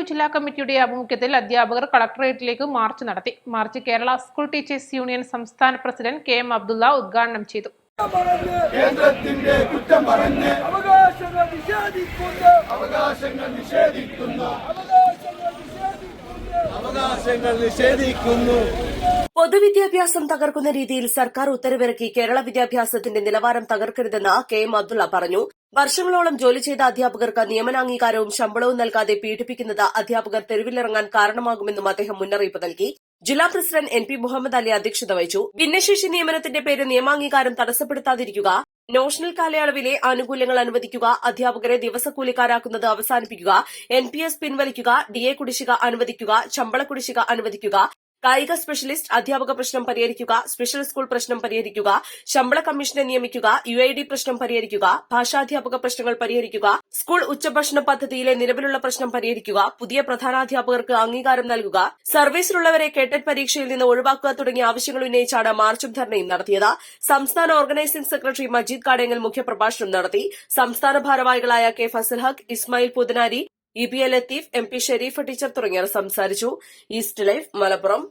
ജില്ലാ കമ്മിറ്റിയുടെ ആഭിമുഖ്യത്തിൽ അധ്യാപകർ കളക്ടറേറ്റിലേക്ക് മാർച്ച് നടത്തി. March Kerala school teachers union സംസ്ഥാന പ്രസിഡന്റ് കെ എം അബ്ദുള്ള ഉദ്ഘാടനം ചെയ്തു. കേന്ദ്രത്തിന്റെ കുറ്റം പറഞ്ഞ് അവകാശങ്ങൾ നിഷേധിക്കുന്നു. പൊതുവിദ്യാഭ്യാസം തകർക്കുന്ന രീതിയിൽ സർക്കാർ ഉത്തരവിറക്കി കേരള വിദ്യാഭ്യാസത്തിന്റെ നിലവാരം തകർക്കരുതെന്ന് കെ എം അബ്ദുള്ള പറഞ്ഞു. വർഷങ്ങളോളം ജോലി ചെയ്ത അധ്യാപകർക്ക് നിയമനാംഗീകാരവും ശമ്പളവും നൽകാതെ പീഡിപ്പിക്കുന്നത് അധ്യാപകർ തെരുവിലിറങ്ങാൻ കാരണമാകുമെന്നും അദ്ദേഹം മുന്നറിയിപ്പ് നൽകി. ജില്ലാ president N P Muhammad Ali അധ്യക്ഷത വഹിച്ചു. ഭിന്നശേഷി നിയമനത്തിന്റെ പേര് നിയമാംഗീകാരം തടസ്സപ്പെടുത്താതിരിക്കുക, നോഷണൽ കാലയളവിലെ ആനുകൂല്യങ്ങൾ അനുവദിക്കുക, അധ്യാപകരെ ദിവസക്കൂലിക്കാരാക്കുന്നത് അവസാനിപ്പിക്കുക, NPS പിൻവലിക്കുക, DA കുടിശ്ശിക അനുവദിക്കുക, ശമ്പള കുടിശ്ശിക അനുവദിക്കുക, കായിക സ്പെഷ്യലിസ്റ്റ് അധ്യാപക പ്രശ്നം പരിഹരിക്കുക, സ്പെഷ്യൽ സ്കൂൾ പ്രശ്നം പരിഹരിക്കുക, ശമ്പള കമ്മീഷനെ നിയമിക്കുക, UID പ്രശ്നം പരിഹരിക്കുക, ഭാഷാധ്യാപക പ്രശ്നങ്ങൾ പരിഹരിക്കുക, സ്കൂൾ ഉച്ചഭക്ഷണ പദ്ധതിയിലെ നിലവിലുള്ള പ്രശ്നം പരിഹരിക്കുക, പുതിയ പ്രധാനാധ്യാപകർക്ക് അംഗീകാരം നൽകുക, സർവീസിലുള്ളവരെ കേട്ടറ്റ് പരീക്ഷയിൽ നിന്ന് ഒഴിവാക്കുക തുടങ്ങിയ ആവശ്യങ്ങൾ ഉന്നയിച്ചാണ് മാർച്ചും ധർണയും നടത്തിയത്. സംസ്ഥാന ഓർഗനൈസിംഗ് സെക്രട്ടറി മജീദ് കാടേങ്ങൽ മുഖ്യപ്രഭാഷണം നടത്തി. സംസ്ഥാന ഭാരവാഹികളായ K Fazal Haq, Ismail Puthanari, EPL Latheef, MP Shareefa teacher തുടങ്ങിയവർ സംസാരിച്ചു. East Life Malappuram.